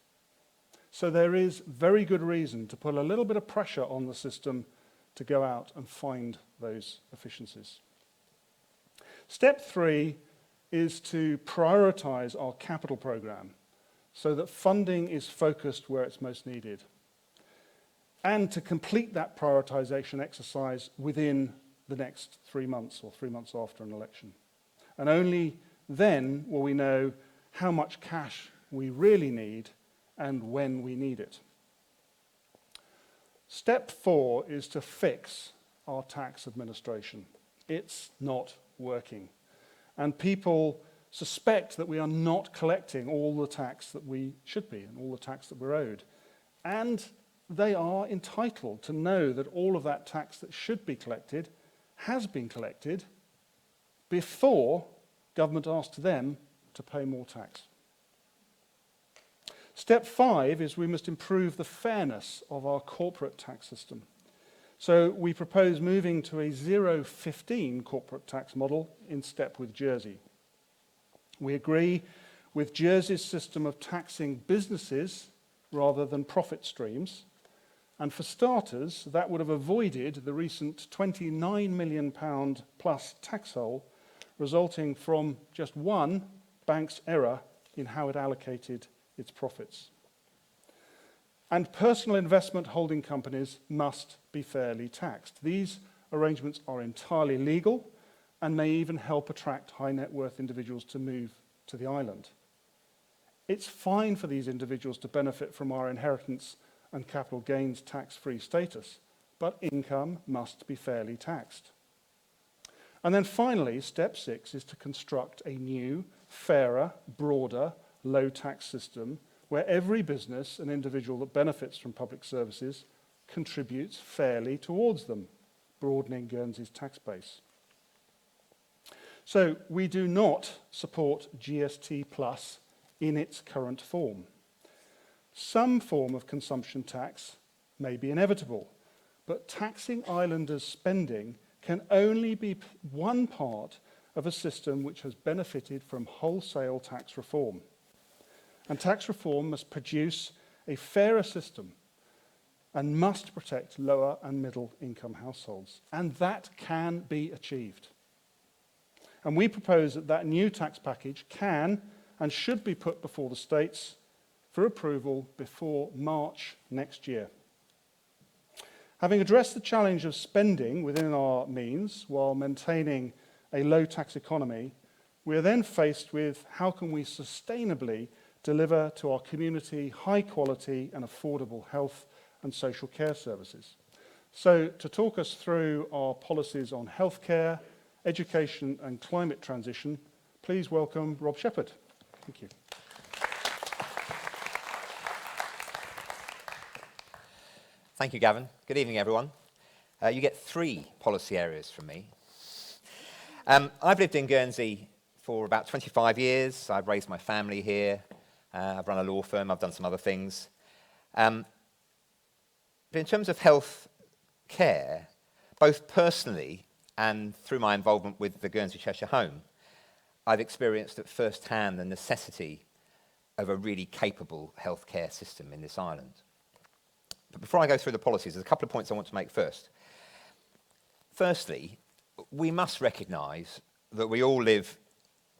So there is very good reason to put a little bit of pressure on the system to go out and find those efficiencies. Step 3 is to prioritise our capital programme so that funding is focused where it's most needed, and to complete that prioritisation exercise within the next 3 months or 3 months after an election. And only then will we know how much cash we really need and when we need it. Step 4 is to fix our tax administration. It's not working. And people suspect that we are not collecting all the tax that we should be and all the tax that we're owed. And they are entitled to know that all of that tax that should be collected has been collected before government asks them to pay more tax. Step 5 is we must improve the fairness of our corporate tax system. So we propose moving to a 0-15 corporate tax model in step with Jersey. We agree with Jersey's system of taxing businesses rather than profit streams. And for starters, that would have avoided the recent £29 million plus tax hole resulting from just one bank's error in how it allocated its profits. And personal investment holding companies must be fairly taxed. These arrangements are entirely legal and may even help attract high net worth individuals to move to the island. It's fine for these individuals to benefit from our inheritance and capital gains tax-free status, but income must be fairly taxed. And then finally, step 6 is to construct a new, fairer, broader, low-tax system where every business and individual that benefits from public services contributes fairly towards them, broadening Guernsey's tax base. So we do not support GST Plus in its current form. Some form of consumption tax may be inevitable, but taxing islanders' spending can only be one part of a system which has benefited from wholesale tax reform. And tax reform must produce a fairer system and must protect lower and middle income households. And that can be achieved. And we propose that that new tax package can and should be put before the states for approval before March next year. Having addressed the challenge of spending within our means while maintaining a low tax economy, we are then faced with how can we sustainably deliver to our community high quality and affordable health and social care services. So to talk us through our policies on healthcare, education and climate transition, please welcome Rob Shepherd. Thank you. Thank you, Gavin. Good evening, everyone. You get 3 policy areas from me. I've lived in Guernsey for about 25 years. I've raised my family here. I've run a law firm. I've done some other things. But in terms of health care, both personally and through my involvement with the Guernsey Cheshire Home, I've experienced at first hand the necessity of a really capable healthcare system in this island. But before I go through the policies, there's a couple of points I want to make first. Firstly, we must recognise that we all live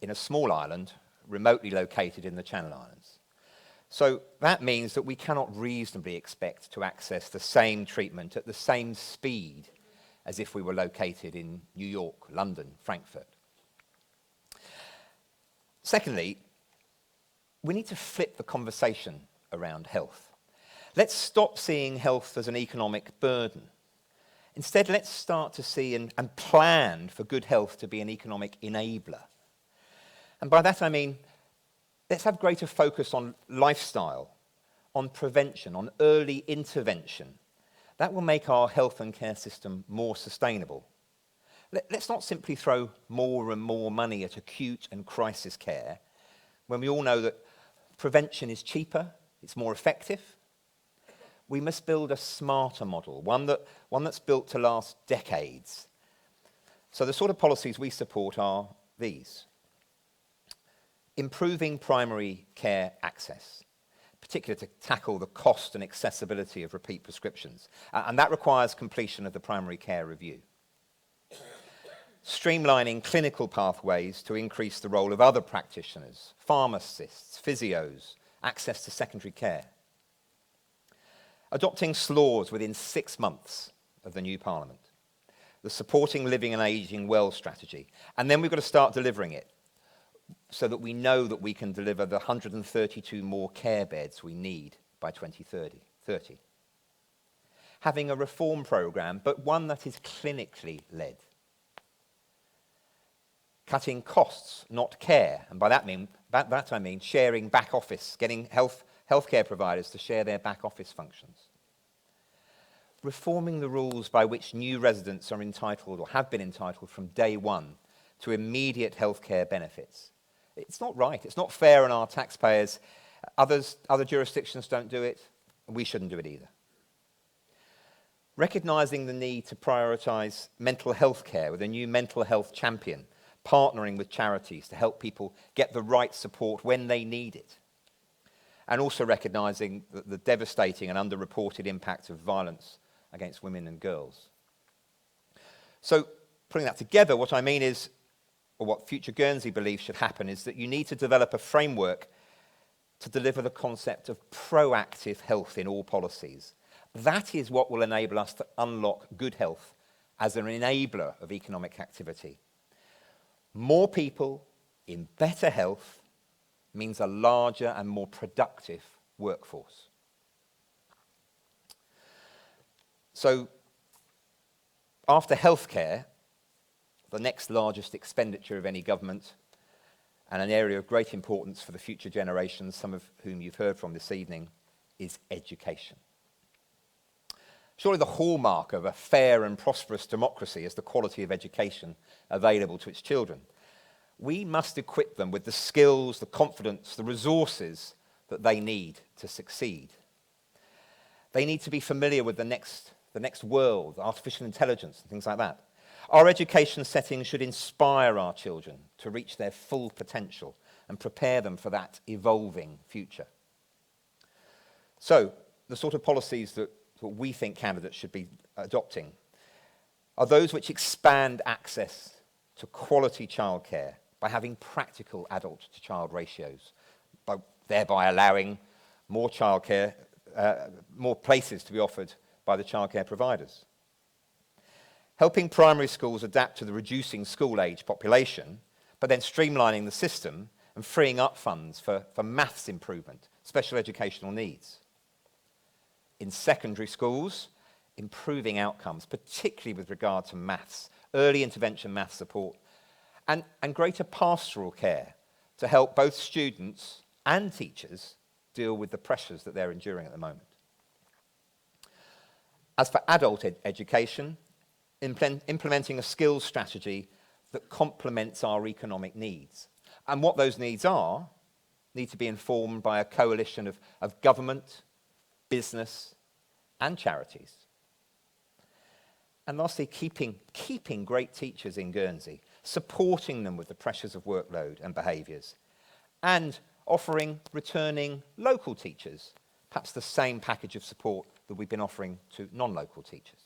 in a small island, remotely located in the Channel Islands. So that means that we cannot reasonably expect to access the same treatment at the same speed as if we were located in New York, London, Frankfurt. Secondly, we need to flip the conversation around health. Let's stop seeing health as an economic burden. Instead, let's start to see and plan for good health to be an economic enabler. And by that I mean, let's have greater focus on lifestyle, on prevention, on early intervention. That will make our health and care system more sustainable. Let's not simply throw more and more money at acute and crisis care when we all know that prevention is cheaper, it's more effective. We must build a smarter model, one that's built to last decades. So the sort of policies we support are these. Improving primary care access, particularly to tackle the cost and accessibility of repeat prescriptions. And that requires completion of the primary care review. Streamlining clinical pathways to increase the role of other practitioners, pharmacists, physios, access to secondary care. Adopting SLAWs within 6 months of the new Parliament. The Supporting Living and Ageing Well strategy. And then we've got to start delivering it so that we know that we can deliver the 132 more care beds we need by 2030. Having a reform programme, but one that is clinically led. Cutting costs, not care. And by that I mean sharing back office, getting healthcare providers to share their back office functions. Reforming the rules by which new residents are entitled or have been entitled from day one to immediate healthcare benefits. It's not right, it's not fair on our taxpayers. Other jurisdictions don't do it, and we shouldn't do it either. Recognising the need to prioritise mental health care with a new mental health champion partnering with charities to help people get the right support when they need it, and also recognising the devastating and underreported impact of violence against women and girls. So, putting that together, what I mean is, or what Future Guernsey believes should happen, is that you need to develop a framework to deliver the concept of proactive health in all policies. That is what will enable us to unlock good health as an enabler of economic activity. More people in better health means a larger and more productive workforce. So, after healthcare, the next largest expenditure of any government, and an area of great importance for the future generations, some of whom you've heard from this evening, is education. Surely the hallmark of a fair and prosperous democracy is the quality of education available to its children. We must equip them with the skills, the confidence, the resources that they need to succeed. They need to be familiar with the next world, artificial intelligence and things like that. Our education settings should inspire our children to reach their full potential and prepare them for that evolving future. So, the sort of policies that we think candidates should be adopting are those which expand access to quality childcare by having practical adult-to-child ratios, thereby allowing more childcare, more places to be offered by the childcare providers. Helping primary schools adapt to the reducing school-age population, but then streamlining the system and freeing up funds for maths improvement, special educational needs. In secondary schools, improving outcomes, particularly with regard to maths, early intervention maths support, and greater pastoral care to help both students and teachers deal with the pressures that they're enduring at the moment. As for adult education, implementing a skills strategy that complements our economic needs. And what those needs are, need to be informed by a coalition of government, business, and charities. And lastly, keeping great teachers in Guernsey, supporting them with the pressures of workload and behaviours, and offering returning local teachers perhaps the same package of support that we've been offering to non-local teachers.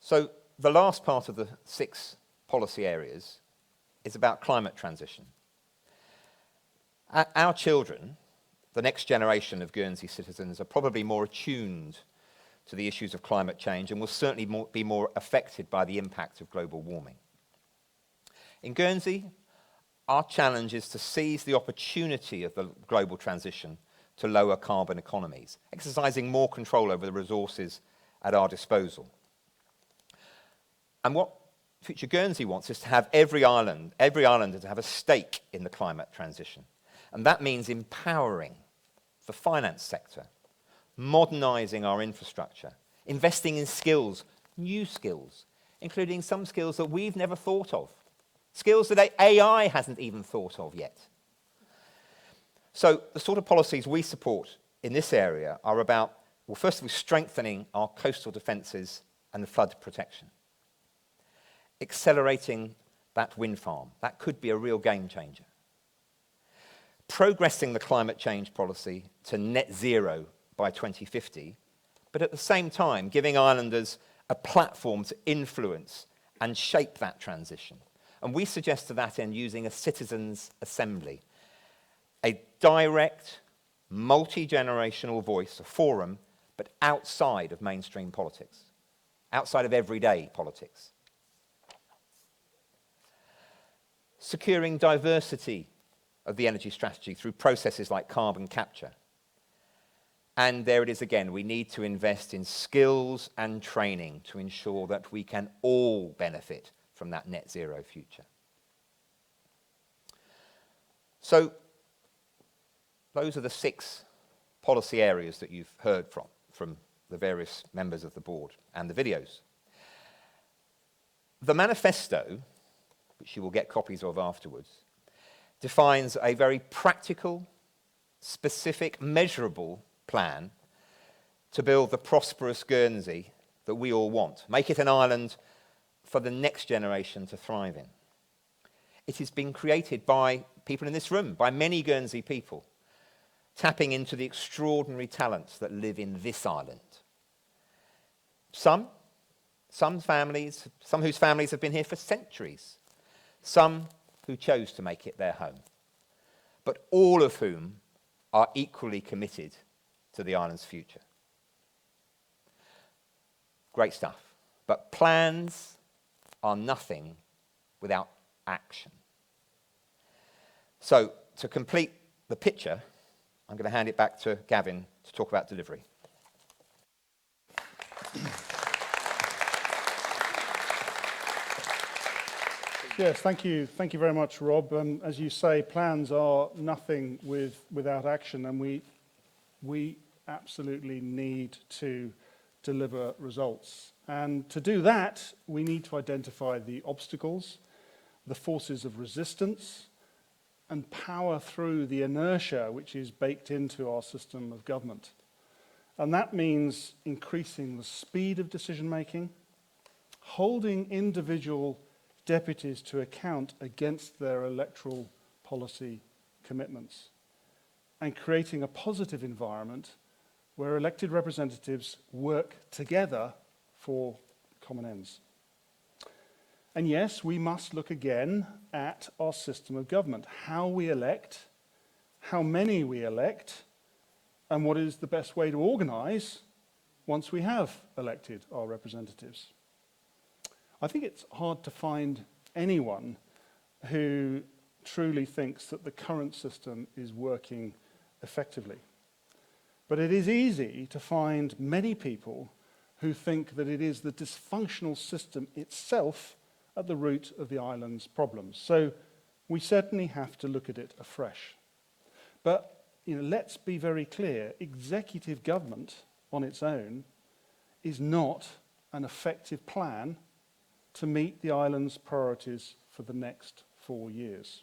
So the last part of the 6 policy areas is about climate transition. Our children, the next generation of Guernsey citizens, are probably more attuned to the issues of climate change and will certainly be more affected by the impact of global warming. In Guernsey, our challenge is to seize the opportunity of the global transition to lower carbon economies, exercising more control over the resources at our disposal. And what Future Guernsey wants is to have every islander to have a stake in the climate transition. And that means empowering the finance sector, modernising our infrastructure, investing in skills, new skills, including some skills that we've never thought of, skills that AI hasn't even thought of yet. So the sort of policies we support in this area are about, well, first of all, strengthening our coastal defences and the flood protection. Accelerating that wind farm. That could be a real game changer. Progressing the climate change policy to net zero by 2050, but at the same time giving islanders a platform to influence and shape that transition. And we suggest to that end using a citizens' assembly, a direct, multi-generational voice, a forum, but outside of mainstream politics, outside of everyday politics. Securing diversity of the energy strategy through processes like carbon capture. And there it is again, we need to invest in skills and training to ensure that we can all benefit from that net zero future. So, those are the 6 policy areas that you've heard from the various members of the board and the videos. The manifesto, which you will get copies of afterwards, defines a very practical, specific, measurable plan to build the prosperous Guernsey that we all want. Make it an island for the next generation to thrive in. It has been created by people in this room, by many Guernsey people, tapping into the extraordinary talents that live in this island. Some families, some whose families have been here for centuries, some who chose to make it their home, but all of whom are equally committed to the island's future. Great stuff. But plans are nothing without action. So, to complete the picture, I'm going to hand it back to Gavin to talk about delivery. Yes, thank you. Thank you very much, Rob. As you say, plans are nothing without action, and we absolutely need to deliver results. And to do that, we need to identify the obstacles, the forces of resistance, and power through the inertia which is baked into our system of government. And that means increasing the speed of decision making, holding individual deputies to account against their electoral policy commitments, and creating a positive environment where elected representatives work together for common ends. And yes, we must look again at our system of government, how we elect, how many we elect, and what is the best way to organise once we have elected our representatives. I think it's hard to find anyone who truly thinks that the current system is working effectively. But it is easy to find many people who think that it is the dysfunctional system itself at the root of the island's problems. So we certainly have to look at it afresh. But let's be very clear, executive government on its own is not an effective plan to meet the island's priorities for the next 4 years.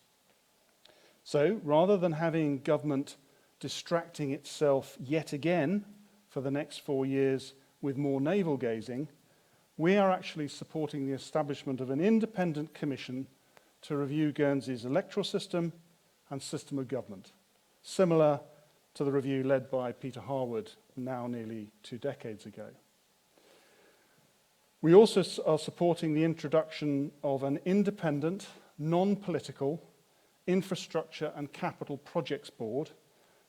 So rather than having government distracting itself yet again for the next 4 years with more navel-gazing, we are actually supporting the establishment of an independent commission to review Guernsey's electoral system and system of government, similar to the review led by Peter Harwood now nearly 2 decades ago. We also are supporting the introduction of an independent, non-political infrastructure and capital projects board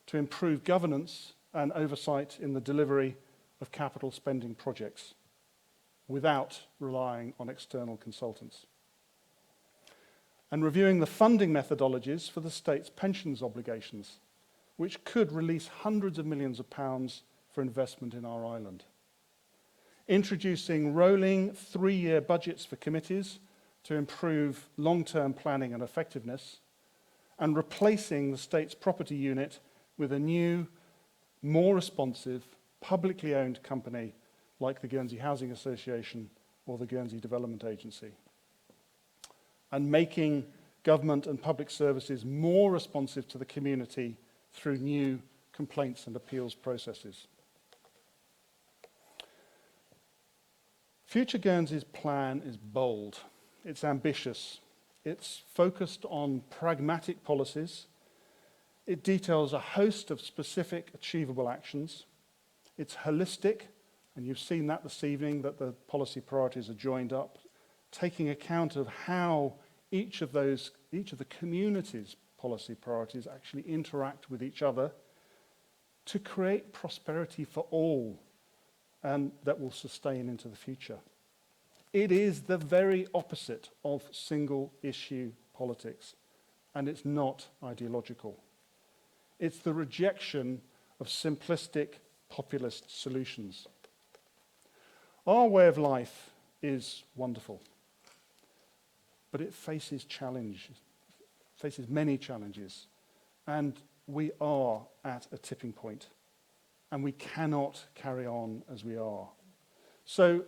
to improve governance and oversight in the delivery of capital spending projects without relying on external consultants. And reviewing the funding methodologies for the state's pensions obligations, which could release hundreds of millions of pounds for investment in our island. Introducing rolling 3-year budgets for committees to improve long-term planning and effectiveness, and replacing the state's property unit with a new, more responsive, publicly owned company like the Guernsey Housing Association or the Guernsey Development Agency. And making government and public services more responsive to the community through new complaints and appeals processes. Future Guernsey's plan is bold, it's ambitious, it's focused on pragmatic policies, it details a host of specific achievable actions, it's holistic, and you've seen that this evening, that the policy priorities are joined up, taking account of how each of the community's policy priorities actually interact with each other to create prosperity for all, and that will sustain into the future. It is the very opposite of single-issue politics, and it's not ideological. It's the rejection of simplistic populist solutions. Our way of life is wonderful, but it faces many challenges, and we are at a tipping point, and we cannot carry on as we are. So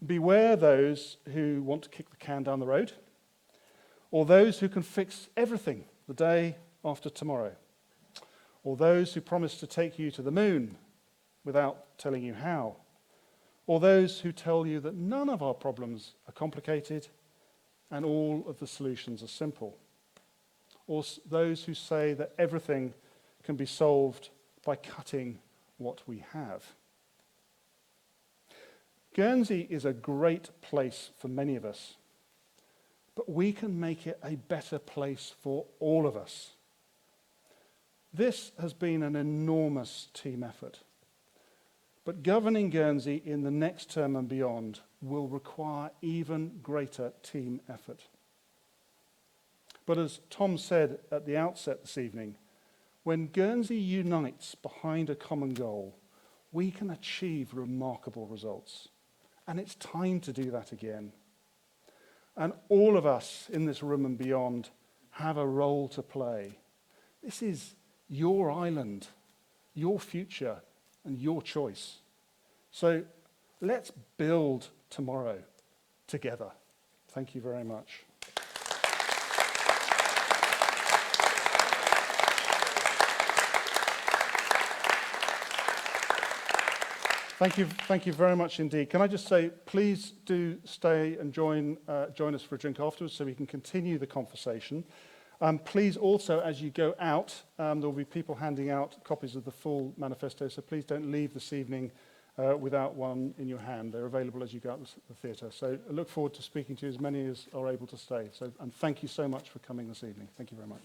beware those who want to kick the can down the road, or those who can fix everything the day after tomorrow, or those who promise to take you to the moon without telling you how, or those who tell you that none of our problems are complicated and all of the solutions are simple, or those who say that everything can be solved by cutting what we have. Guernsey is a great place for many of us, but we can make it a better place for all of us. This has been an enormous team effort, but governing Guernsey in the next term and beyond will require even greater team effort. But as Tom said at the outset this evening, when Guernsey unites behind a common goal, we can achieve remarkable results. And it's time to do that again. And all of us in this room and beyond have a role to play. This is your island, your future, and your choice. So let's build tomorrow together. Thank you very much. Thank you very much indeed. Can I just say, please do stay and join us for a drink afterwards so we can continue the conversation. Please also, as you go out, there will be people handing out copies of the full manifesto, so please don't leave this evening without one in your hand. They're available as you go out the theatre. So I look forward to speaking to as many as are able to stay. And thank you so much for coming this evening. Thank you very much.